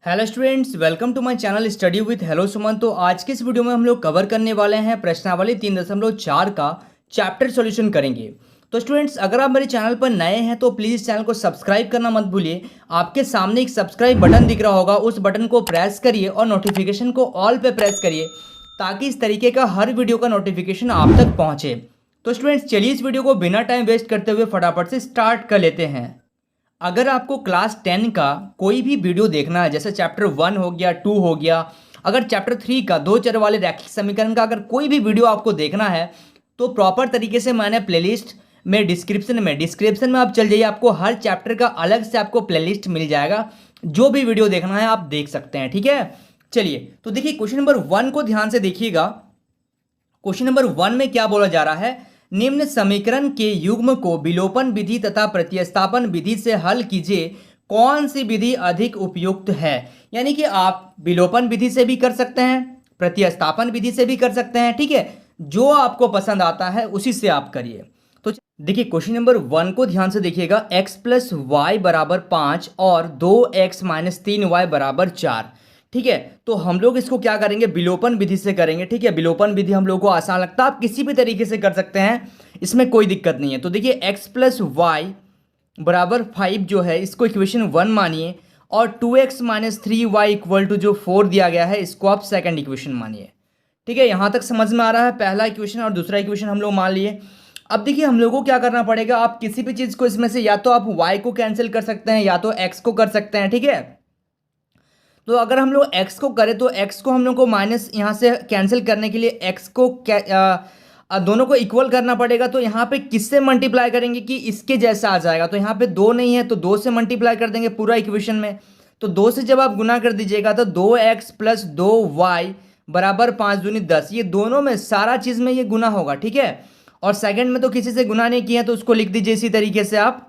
Hello students, welcome to my channel study with hello Suman. तो आज के इस वीडियो में हम लोग कवर करने वाले हैं प्रश्नावली 3.4 का चैप्टर सॉल्यूशन करेंगे। तो स्टूडेंट्स, अगर आप मेरे चैनल पर नए हैं तो प्लीज़ चैनल को सब्सक्राइब करना मत भूलिए। आपके सामने एक सब्सक्राइब बटन दिख रहा होगा, उस बटन को प्रेस करिए और नोटिफिकेशन को ऑल पे प्रेस करिए ताकि इस तरीके का हर वीडियो का नोटिफिकेशन आप तक पहुँचे। तो स्टूडेंट्स, चलिए इस वीडियो को बिना टाइम वेस्ट करते हुए फटाफट से स्टार्ट कर लेते हैं। अगर आपको क्लास 10 का कोई भी वीडियो देखना है, जैसे चैप्टर 1 हो गया, 2 हो गया, अगर चैप्टर 3 का दो चर वाले रैखिक समीकरण का अगर कोई भी वीडियो आपको देखना है तो प्रॉपर तरीके से मैंने प्लेलिस्ट में डिस्क्रिप्शन में आप चल जाइए, आपको हर चैप्टर का अलग से आपको प्लेलिस्ट मिल जाएगा। जो भी वीडियो देखना है आप देख सकते हैं, ठीक है। चलिए, तो देखिए क्वेश्चन नंबर 1 को ध्यान से देखिएगा। क्वेश्चन नंबर 1 में क्या बोला जा रहा है, निम्न समीकरण के युग्म को विलोपन विधि तथा प्रतिस्थापन विधि से हल कीजिए, कौन सी विधि अधिक उपयुक्त है। यानी कि आप विलोपन विधि से भी कर सकते हैं, प्रतिस्थापन विधि से भी कर सकते हैं, ठीक है। जो आपको पसंद आता है उसी से आप करिए। तो देखिए क्वेश्चन नंबर 1 को ध्यान से देखिएगा। x प्लस वाई बराबर 5 और 2x माइनस 3y बराबर 4, ठीक है। तो हम लोग इसको क्या करेंगे, विलोपन विधि से करेंगे, ठीक है। विलोपन विधि हम लोग को आसान लगता है, आप किसी भी तरीके से कर सकते हैं, इसमें कोई दिक्कत नहीं है। तो देखिए x प्लस वाई बराबर 5 जो है इसको इक्वेशन 1 मानिए, और 2x minus 3y equal to जो 4 दिया गया है इसको आप सेकंड इक्वेशन मानिए, ठीक है। यहाँ तक समझ में आ रहा है। पहला इक्वेशन और दूसरा इक्वेशन हम लोग मान लिए। अब देखिए हम लोगों को क्या करना पड़ेगा, आप किसी भी चीज़ को इसमें से या तो आप y को कैंसिल कर सकते हैं या तो x को कर सकते हैं, ठीक है। तो अगर हम लोग x को करें तो x को हम लोग को माइनस यहाँ से कैंसिल करने के लिए x को दोनों को इक्वल करना पड़ेगा। तो यहाँ पे किससे मल्टीप्लाई करेंगे कि इसके जैसा आ जाएगा। तो यहाँ पे 2 नहीं है तो 2 से मल्टीप्लाई कर देंगे पूरा इक्वेशन में। तो 2 से जब आप गुना कर दीजिएगा तो 2x प्लस 2y बराबर 5 दूनी 10, ये दोनों में सारा चीज़ में ये गुना होगा, ठीक है। और सेकंड में तो किसी से गुना नहीं किया तो उसको लिख दीजिए इसी तरीके से आप।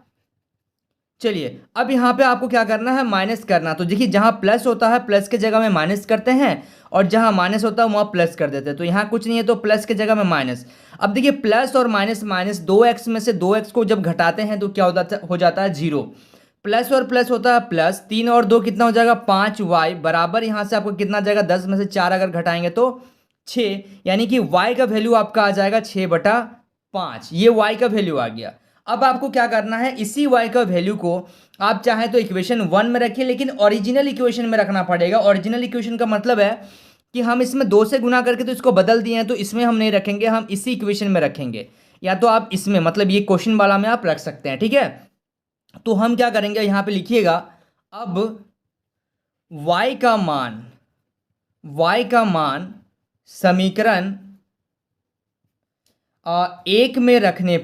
चलिए, अब यहाँ पे आपको क्या करना है, माइनस करना। तो देखिए जहाँ प्लस होता है प्लस के जगह में माइनस करते हैं, और जहाँ माइनस होता है वहाँ प्लस कर देते हैं। तो यहाँ कुछ नहीं है तो प्लस के जगह में माइनस। अब देखिए प्लस और माइनस, 2x में से 2x को जब घटाते हैं तो क्या हो जाता है 0। प्लस और प्लस होता है प्लस, 3 और 2 कितना हो जाएगा 5y बराबर, यहाँ से आपको कितना जाएगा 10 में से 4 अगर घटाएंगे तो 6, यानी कि y का वैल्यू आपका आ जाएगा 6/5। ये y का वैल्यू आ गया। अब आपको क्या करना है, इसी y का वैल्यू को आप चाहें तो इक्वेशन 1 में रखिए, लेकिन ओरिजिनल इक्वेशन में रखना पड़ेगा। ओरिजिनल इक्वेशन का मतलब है कि हम इसमें 2 से गुना करके तो इसको बदल दिए हैं, तो इसमें हम नहीं रखेंगे, हम इसी इक्वेशन में रखेंगे। या तो आप इसमें, मतलब ये क्वेश्चन वाला में आप रख सकते हैं, ठीक है। तो हम क्या करेंगे, यहाँ पे लिखिएगा, अब y का मान समीकरण एक में रखने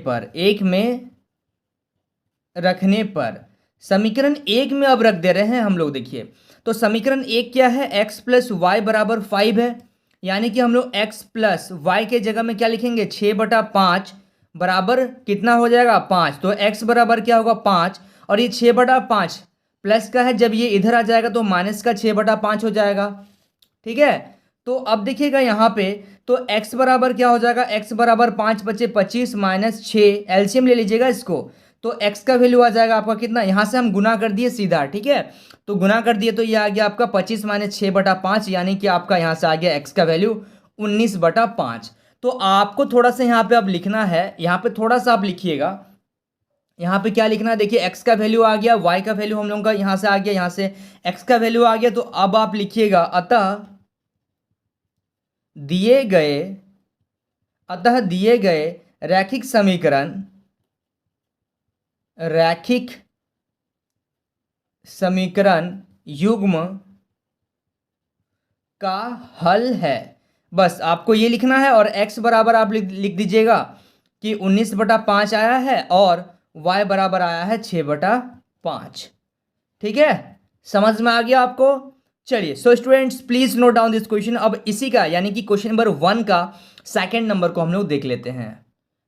पर समीकरण एक में अब रख दे रहे हैं हम लोग। देखिए तो समीकरण एक क्या है, x प्लस वाई बराबर 5 है, यानी कि हम लोग x प्लस वाई के जगह में क्या लिखेंगे 6/5 बराबर कितना हो जाएगा 5। तो x बराबर क्या होगा 5, और ये 6/5 प्लस का है, जब ये इधर आ जाएगा तो माइनस का 6/5 हो जाएगा, ठीक है। तो अब देखिएगा यहाँ पे, तो x बराबर क्या हो जाएगा, x बराबर 5 बचे 25 माइनस 6, एलसीएम ले लीजिएगा इसको। तो x का वैल्यू आ जाएगा आपका कितना, यहाँ से हम गुना कर दिए सीधा, ठीक है। तो गुना कर दिए तो ये आ गया आपका 25 माइनस 6/5, यानी कि आपका यहाँ से आ गया x का वैल्यू 19/5। तो आपको थोड़ा सा यहाँ पे अब लिखना है, यहाँ पे थोड़ा सा आप लिखिएगा। यहाँ पे क्या लिखना है, देखिए x का वैल्यू आ गया, y का वैल्यू हम लोगों का यहाँ से आ गया, यहाँ से x का वैल्यू आ गया। तो अब आप लिखिएगा, अतः दिए गए रैखिक समीकरण युग्म का हल है। बस आपको ये लिखना है, और x बराबर आप लिख दीजिएगा कि 19/5 आया है, और y बराबर आया है 6/5, ठीक है। समझ में आ गया आपको। चलिए, so students please note down this question. अब इसी का यानी कि क्वेश्चन नंबर 1 का सेकंड नंबर को हम लोग देख लेते हैं।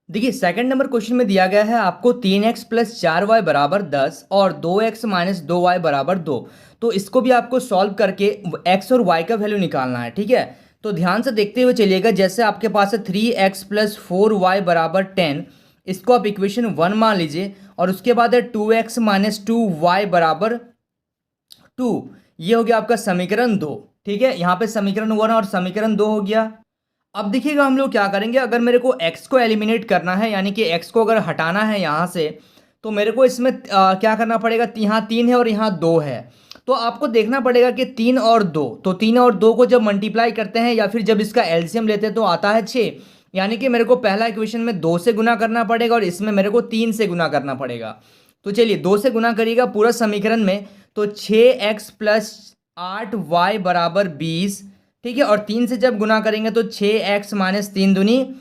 देखिए सेकंड नंबर क्वेश्चन में दिया गया है आपको 3x प्लस 4y बराबर 10 और 2x माइनस 2y बराबर 2। तो इसको भी आपको सॉल्व करके x और y का वैल्यू निकालना है, ठीक है। तो ध्यान से देखते हुए चलिएगा। जैसे आपके पास है 3x प्लस 4y बराबर 10, इसको आप इक्वेशन 1 मान लीजिए, और उसके बाद है 2x माइनस 2y बराबर 2, ये हो गया आपका समीकरण 2। ठीक है, यहाँ पे समीकरण 1 और समीकरण 2 हो गया। अब देखिएगा हम लोग क्या करेंगे, अगर मेरे को x को एलिमिनेट करना है, यानी कि x को अगर हटाना है यहाँ से, तो मेरे को इसमें क्या करना पड़ेगा, यहाँ 3 है और यहाँ 2 है। तो आपको देखना पड़ेगा कि 3 और 2, तो 3 और 2 को जब मल्टीप्लाई करते हैं या फिर जब इसका एलसीएम लेते हैं तो आता है 6। यानी कि मेरे को पहला इक्वेशन में 2 से गुना करना पड़ेगा और इसमें मेरे को 3 से गुना करना पड़ेगा। तो चलिए 2 से गुना करिएगा पूरा समीकरण में, तो 6x प्लस 8y बराबर 20। ठीक है, और 3 से जब गुना करेंगे तो 6x माइनस 3 दूनी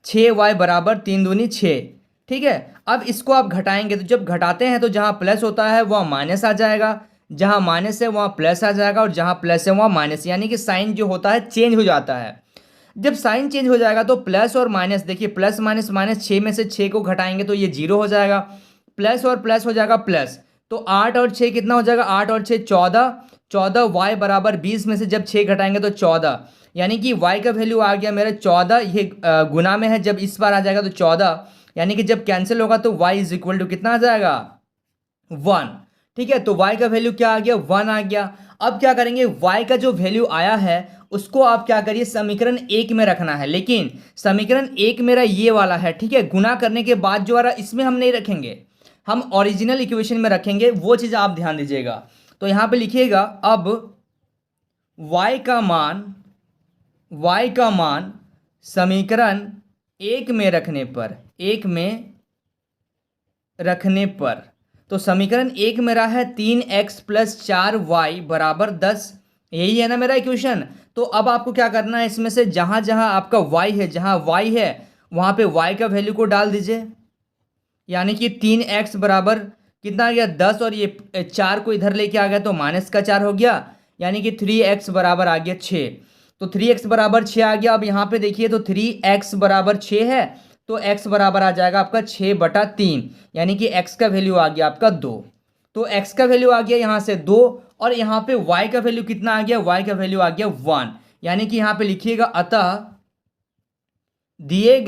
6y बराबर 3 दूनी 6। ठीक है, अब इसको आप घटाएंगे, तो जब घटाते हैं तो जहाँ प्लस होता है वहाँ माइनस आ जाएगा, जहाँ माइनस है वहाँ प्लस आ जाएगा, और जहाँ प्लस है वहाँ माइनस, यानी कि साइन जो होता है चेंज हो जाता है। जब साइन चेंज हो जाएगा तो प्लस और माइनस, देखिए प्लस माइनस माइनस, 6 में से 6 को घटाएंगे तो ये 0 हो जाएगा, प्लस और प्लस हो जाएगा प्लस, तो 8 और 6 कितना हो जाएगा, 8 और 6 14, 14 y बराबर 20 में से जब 6 घटाएंगे तो 14, यानी कि y का वैल्यू आ गया मेरा 14। ये गुना में है, जब इस बार आ जाएगा तो 14, यानी कि जब कैंसिल होगा तो y इज इक्वल टू कितना आ जाएगा, 1। ठीक है, तो y का वैल्यू क्या आ गया, 1 आ गया। अब क्या करेंगे, y का जो वैल्यू आया है उसको आप क्या करिए, समीकरण 1 में रखना है, लेकिन समीकरण 1 मेरा ये वाला है। ठीक है, गुना करने के बाद जो आ रहा इसमें हम नहीं रखेंगे, हम ओरिजिनल इक्वेशन में रखेंगे, वो चीज़ आप ध्यान दीजिएगा। तो यहाँ पे लिखिएगा, अब y का मान समीकरण 1 में रखने पर, तो समीकरण 1 मेरा है 3x प्लस 4y बराबर 10। यही है ना मेरा इक्वेशन। तो अब आपको क्या करना है, इसमें से जहाँ जहाँ आपका y है, जहाँ y है वहाँ पे y का वैल्यू को डाल दीजिए, यानी कि 3x बराबर कितना आ गया, 10, और ये 4 को इधर लेके आ गया तो माइनस का 4 हो गया, यानी कि 3x बराबर आ गया 6। तो 3x बराबर 6 आ गया। अब यहाँ पे देखिए, तो 3x बराबर 6 है, तो x बराबर आ जाएगा आपका 6/3, यानी कि x का वैल्यू आ गया आपका 2। तो x का वैल्यू आ गया यहाँ से 2, और यहाँ पे y का वैल्यू कितना आ गया, y का वैल्यू आ गया 1, यानी कि यहाँ पे लिखिएगा, अतः दिए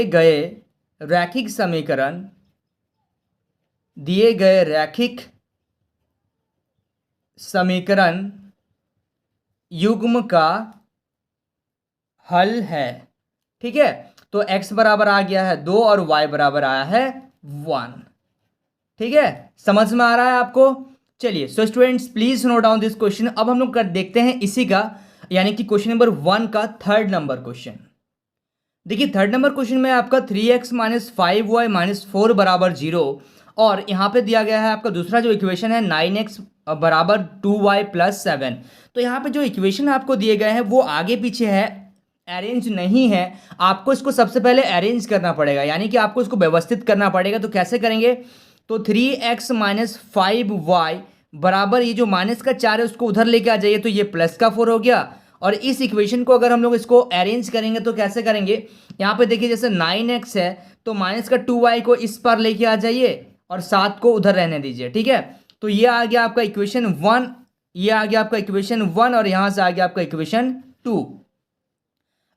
गए रैखिक समीकरण युग्म का हल है। ठीक है, तो x बराबर आ गया है 2 और y बराबर आया है 1। ठीक है, समझ में आ रहा है आपको। चलिए, so students please note down this question. अब हम लोग कर देखते हैं इसी का, यानी कि क्वेश्चन नंबर 1 का थर्ड नंबर क्वेश्चन। देखिए, थर्ड नंबर क्वेश्चन में आपका 3x माइनस 5y माइनस 4 बराबर 0, और यहाँ पे दिया गया है आपका दूसरा जो इक्वेशन है 9x बराबर 2y प्लस 7। तो यहाँ पे जो इक्वेशन आपको दिए गए हैं वो आगे पीछे है, अरेंज नहीं है। आपको इसको सबसे पहले अरेंज करना पड़ेगा, यानी कि आपको इसको व्यवस्थित करना पड़ेगा। तो कैसे करेंगे, तो 3x माइनस 5y बराबर, ये जो माइनस का 4 है उसको उधर लेके आ जाइए, तो ये प्लस का 4 हो गया। और इस इक्वेशन को अगर हम लोग इसको अरेंज करेंगे तो कैसे करेंगे, यहाँ पे देखिए जैसे 9x है तो माइनस का 2y को इस पर लेके आ जाइए और 7 को उधर रहने दीजिए। ठीक है, तो ये आ गया आपका इक्वेशन 1, ये आ गया आपका इक्वेशन 1, और यहाँ से आ गया आपका इक्वेशन 2।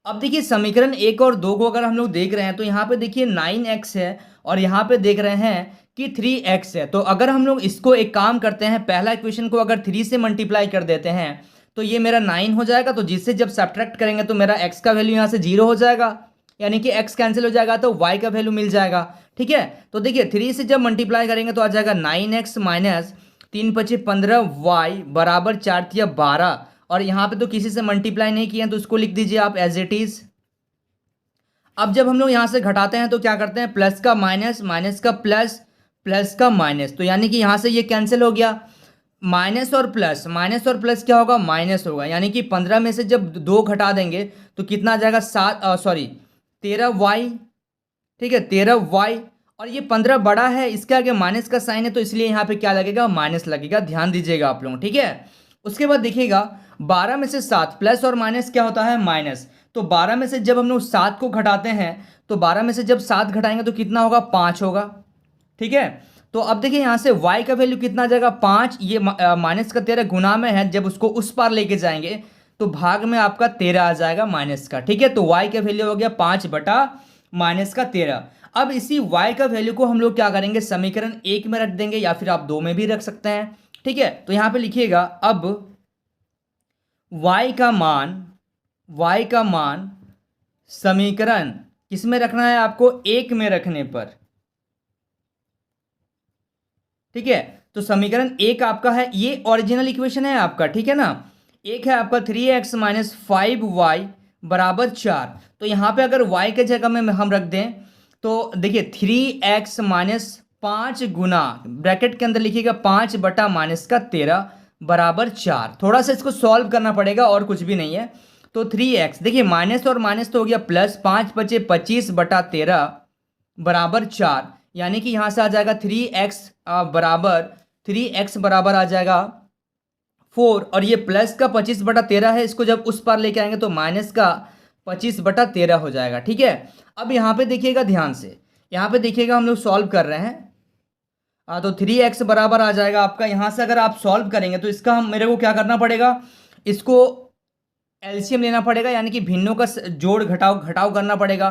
अब देखिए समीकरण 1 और 2 को अगर हम लोग देख रहे हैं तो यहाँ पे देखिए 9x है और यहाँ पे देख रहे हैं कि 3x है। तो अगर हम लोग इसको एक काम करते हैं, पहला इक्वेशन को अगर 3 से मल्टीप्लाई कर देते हैं तो ये मेरा 9 हो जाएगा। तो जिससे जब सब्ट्रैक्ट करेंगे तो मेरा x का वैल्यू यहाँ से 0 हो जाएगा, यानी कि x कैंसिल हो जाएगा तो y का वैल्यू मिल जाएगा। ठीक है, तो देखिए 3 से जब मल्टीप्लाई करेंगे तो आ जाएगा 9x माइनस 3 × 5 = 15y बराबर 4 × 12, और यहाँ पे तो किसी से मल्टीप्लाई नहीं किया तो उसको लिख दीजिए आप एज इट इज। अब जब हम लोग यहाँ से घटाते हैं तो क्या करते हैं, प्लस का माइनस, माइनस का प्लस, प्लस का माइनस, तो यानी कि यहाँ से ये कैंसिल हो गया। माइनस और प्लस, माइनस और प्लस क्या होगा, माइनस होगा, यानी कि 15 में से जब 2 घटा देंगे तो कितना आ जाएगा, 13y। ठीक है, 13y, और ये 15 बड़ा है, इसके आगे माइनस का साइन है तो इसलिए यहाँ पे क्या लगेगा, माइनस लगेगा, ध्यान दीजिएगा आप लोग। ठीक है, उसके बाद देखिएगा 12 में से 7, प्लस और माइनस क्या होता है, माइनस। तो 12 में से जब हम लोग 7 को घटाते हैं तो 12 में से जब 7 घटाएंगे तो कितना होगा, 5 होगा। ठीक है, तो अब देखिए यहाँ से y का वैल्यू कितना आ जाएगा, 5। ये माइनस का 13 गुना में है, जब उसको उस पार लेके जाएंगे तो भाग में आपका 13 आ जाएगा माइनस का। ठीक है, तो y का वैल्यू हो गया 5 बटा माइनस का 13। अब इसी y का वैल्यू को हम लोग क्या करेंगे, समीकरण 1 में रख देंगे या फिर आप 2 में भी रख सकते हैं। ठीक है, तो यहाँ पे लिखिएगा अब y का मान समीकरण किस में रखना है आपको, एक में रखने पर। ठीक है, तो समीकरण एक आपका है, ये ओरिजिनल इक्वेशन है आपका, ठीक है ना। एक है आपका 3x माइनस 5y बराबर 4। तो यहाँ पे अगर y के जगह में हम रख दें तो देखिए 3x माइनस 5 गुना ब्रैकेट के अंदर लिखिएगा 5 बटा माइनस का 13 बराबर 4। थोड़ा सा इसको सॉल्व करना पड़ेगा और कुछ भी नहीं है। तो 3x देखिए माइनस और माइनस तो हो गया प्लस, 5 बचे 25 बटा 13 बराबर 4, यानी कि यहाँ से आ जाएगा 3x बराबर आ जाएगा 4, और ये प्लस का 25 बटा 13 है, इसको जब उस पार लेके आएंगे तो माइनस का 25 बटा 13 हो जाएगा। ठीक है, अब यहाँ पे देखिएगा ध्यान से, यहाँ पे देखिएगा हम लोग सॉल्व कर रहे हैं। तो 3x बराबर आ जाएगा आपका, यहाँ से अगर आप सॉल्व करेंगे तो इसका मेरे को क्या करना पड़ेगा, इसको एलसीएम लेना पड़ेगा, यानी कि भिन्नों का जोड़ घटाव करना पड़ेगा।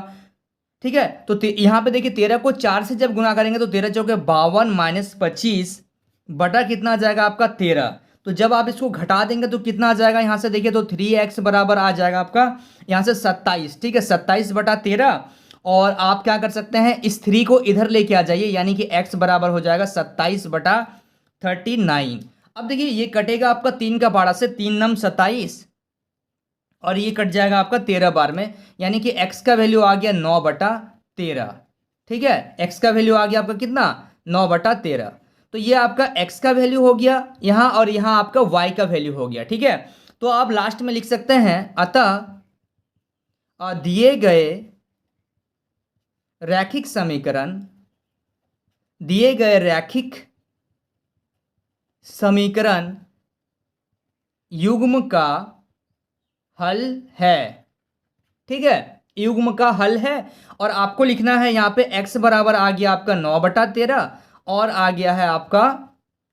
ठीक है, तो यहाँ पे देखिए 13 को 4 से जब गुना करेंगे तो 13 चौके 52 माइनस 25 बटा कितना आ जाएगा आपका 13। तो जब आप इसको घटा देंगे तो कितना आ जाएगा, यहाँ से देखिए तो 3x बराबर आ जाएगा आपका यहाँ से 27। ठीक है, 27 बटा 13, और आप क्या कर सकते हैं, इस 3 को इधर लेके आ जाइए, यानी कि x बराबर हो जाएगा 27 बटा 39। अब देखिए ये कटेगा आपका 3 का पारा से, 3 नम 27, और ये कट जाएगा आपका 13 बार में, यानी कि x का वैल्यू आ गया 9 बटा 13। ठीक है, x का वैल्यू आ गया आपका कितना, 9 बटा 13। तो ये आपका x का वैल्यू हो गया यहाँ, और यहाँ आपका y का वैल्यू हो गया। ठीक है, तो आप लास्ट में लिख सकते हैं अतः दिए गए रैखिक समीकरण युग्म का हल है। ठीक है, युग्म का हल है, और आपको लिखना है यहाँ पे x बराबर आ गया आपका 9 बटा 13, और आ गया है आपका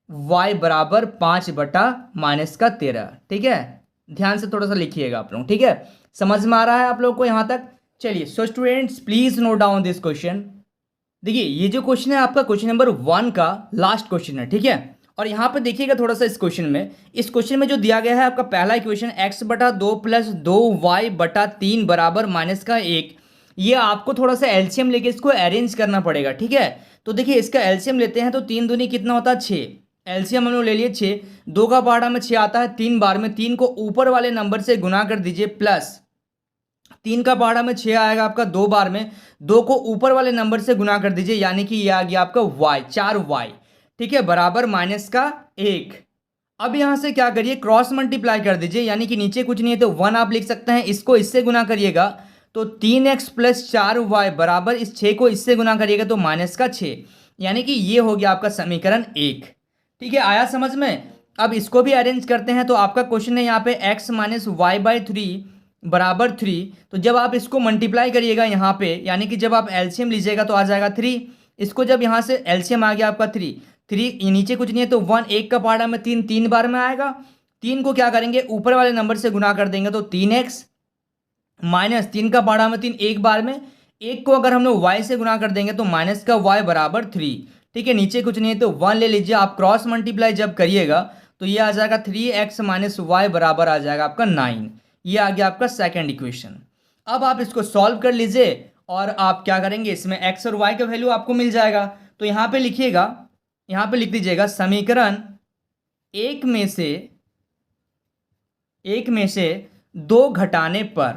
y बराबर 5 बटा माइनस का 13। ठीक है, ध्यान से थोड़ा सा लिखिएगा आप लोग। ठीक है, समझ में आ रहा है आप लोग को यहाँ तक। चलिए, so students please note down this question. देखिए ये जो क्वेश्चन है आपका क्वेश्चन नंबर 1 का लास्ट क्वेश्चन है। ठीक है, और यहाँ पे देखिएगा थोड़ा सा इस क्वेश्चन में जो दिया गया है आपका पहला इक्वेशन x बटा 2 प्लस 2y बटा 3 बराबर माइनस का 1, ये आपको थोड़ा सा एलसीएम लेके इसको अरेंज करना पड़ेगा। ठीक है, तो देखिए इसका एलसीएम लेते हैं तो 3 दूनी कितना होता है 6, एलसीएम हम लोग ले लिए 6, 2 का पहाड़ा में 6 आता है 3 बार में, 3 को ऊपर वाले नंबर से गुना कर दीजिए, प्लस 3 का पहाड़ा में 6 आएगा आपका 2 बार में, 2 को ऊपर वाले नंबर से गुना कर दीजिए, यानी कि ये आ गया आपका y 4y। ठीक है, बराबर माइनस का 1। अब यहां से क्या करिए, क्रॉस मल्टीप्लाई कर दीजिए, यानी कि नीचे कुछ नहीं है तो 1 आप लिख सकते हैं, इसको इससे गुना करिएगा तो 3x प्लस 4y बराबर इस 6 को इससे गुना करिएगा तो माइनस का 6, यानी कि ये हो गया आपका समीकरण 1। ठीक है, आया समझ में। अब इसको भी अरेंज करते हैं, तो आपका क्वेश्चन है यहाँ पे x माइनस वाई बाई 3 बराबर 3। तो जब आप इसको मल्टीप्लाई करिएगा यहाँ पे, यानी कि जब आप एलसीएम लीजिएगा तो आ जाएगा 3, इसको जब यहाँ से एलसीएम आ गया आपका 3 नीचे कुछ नहीं है तो 1, 1 का पहाड़ा में 3 3 बार में आएगा, 3 को क्या करेंगे ऊपर वाले नंबर से गुना कर देंगे तो 3x माइनस 3 का पहाड़ा में 3 एक बार में, 1 को अगर हम लोग y से गुना कर देंगे तो माइनस का y बराबर 3। ठीक है, नीचे कुछ नहीं है तो 1 ले लीजिए, आप क्रॉस मल्टीप्लाई जब करिएगा तो ये आ जाएगा 3x माइनस वाई बराबर आ जाएगा आपका 9। ये आ गया आपका सेकेंड इक्वेशन। अब आप इसको सॉल्व कर लीजिए और आप क्या करेंगे, इसमें x और y का वैल्यू आपको मिल जाएगा। तो यहाँ पे लिखिएगा, यहाँ पे लिख दीजिएगा समीकरण एक में से दो घटाने पर,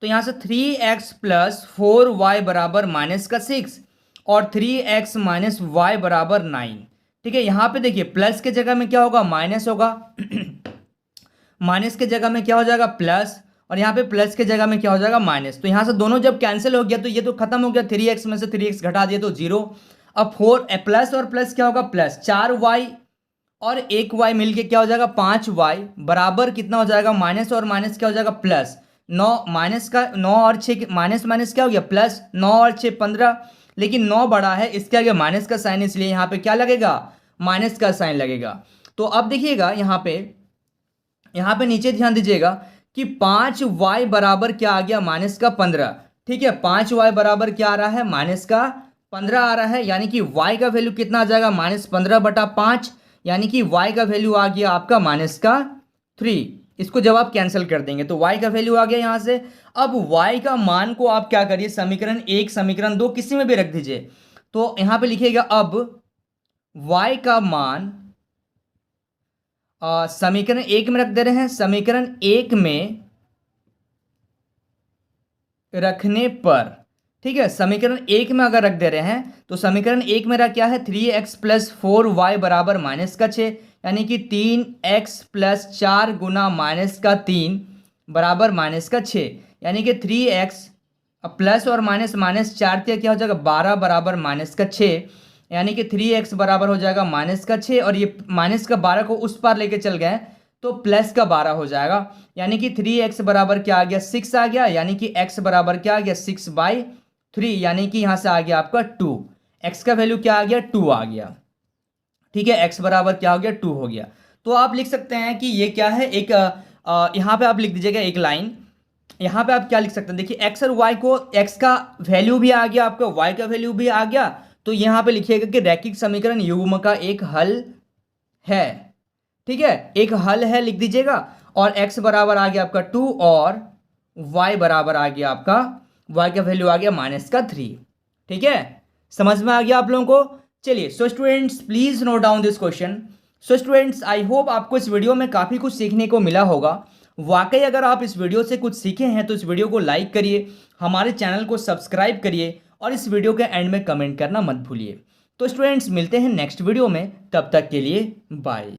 तो यहाँ से 3x प्लस 4y बराबर माइनस का 6 और 3x माइनस वाई बराबर 9। ठीक है, यहाँ पे देखिए प्लस के जगह में क्या होगा, माइनस होगा माइनस के जगह में क्या हो जाएगा प्लस, और यहाँ पे प्लस के जगह में क्या हो जाएगा माइनस। तो यहाँ से दोनों जब कैंसिल हो गया तो ये तो खत्म हो गया, 3x में से 3x घटा दिए तो 0। अब 4 प्लस और प्लस क्या होगा प्लस, 4y और 1y मिलके क्या हो जाएगा 5y बराबर कितना हो जाएगा माइनस, और माइनस क्या हो जाएगा प्लस 9, माइनस का 9 और 6 माइनस माइनस क्या हो गया प्लस, 9 और 6 15, लेकिन 9 बड़ा है इसके आगे माइनस का साइन, इसलिए यहाँ पे क्या लगेगा माइनस का साइन लगेगा। तो अब देखिएगा यहाँ पे नीचे ध्यान दीजिएगा कि 5y बराबर क्या आ गया माइनस का 15। ठीक है, 5y बराबर क्या आ रहा है माइनस का 15 आ रहा है, यानी कि y का वैल्यू कितना आ जाएगा -15/5, यानी कि y का वैल्यू आ गया आपका -3। इसको जब आप कैंसिल कर देंगे तो y का वैल्यू आ गया यहां से। अब y का मान को आप क्या करिए, समीकरण 1 समीकरण 2 किसी में भी रख दीजिए। तो यहां पे लिखिएगा अब y का मान समीकरण 1 में रख दे रहे हैं, समीकरण 1 में रखने पर, ठीक है, समीकरण 1 में अगर रख दे रहे हैं तो समीकरण 1 मेरा क्या है, 3x + 4y बराबर -6, यानी कि 3x + 4 गुना -3 बराबर -6, यानी कि 3x प्लस और -4 क्या हो जाएगा 12 बराबर -6, यानी कि 3x बराबर हो जाएगा -6, और ये -12 को उस पार लेके चल गए तो +12 हो जाएगा, यानी कि 3x बराबर क्या आ गया 6 आ गया, यानी कि x बराबर क्या आ गया 6/3, यानी कि यहां से आ गया आपका 2, x का वैल्यू क्या आ गया 2 आ गया। ठीक है, x बराबर क्या हो गया 2 हो गया। तो आप लिख सकते हैं कि ये क्या है, एक यहां पे आप लिख दीजिएगा एक लाइन। यहां पे आप क्या लिख सकते हैं, देखिए x और y को, x का वैल्यू भी आ गया आपका, y का वैल्यू भी आ गया, तो यहां पे लिखिएगा कि रैखिक समीकरण युग्म का एक हल है। ठीक है, एक हल है लिख दीजिएगा, और x बराबर आ गया आपका 2 और y बराबर आ गया आपका, y का वैल्यू आ गया -3। ठीक है, समझ में आ गया आप लोगों को। चलिए, so students please note down this question. So students I hope आपको इस वीडियो में काफी कुछ सीखने को मिला होगा। वाकई अगर आप इस वीडियो से कुछ सीखे हैं तो इस वीडियो को लाइक करिए, हमारे चैनल को सब्सक्राइब करिए, और इस वीडियो के एंड में कमेंट करना मत भूलिए। तो स्टूडेंट्स मिलते हैं नेक्स्ट वीडियो में, तब तक के लिए बाय।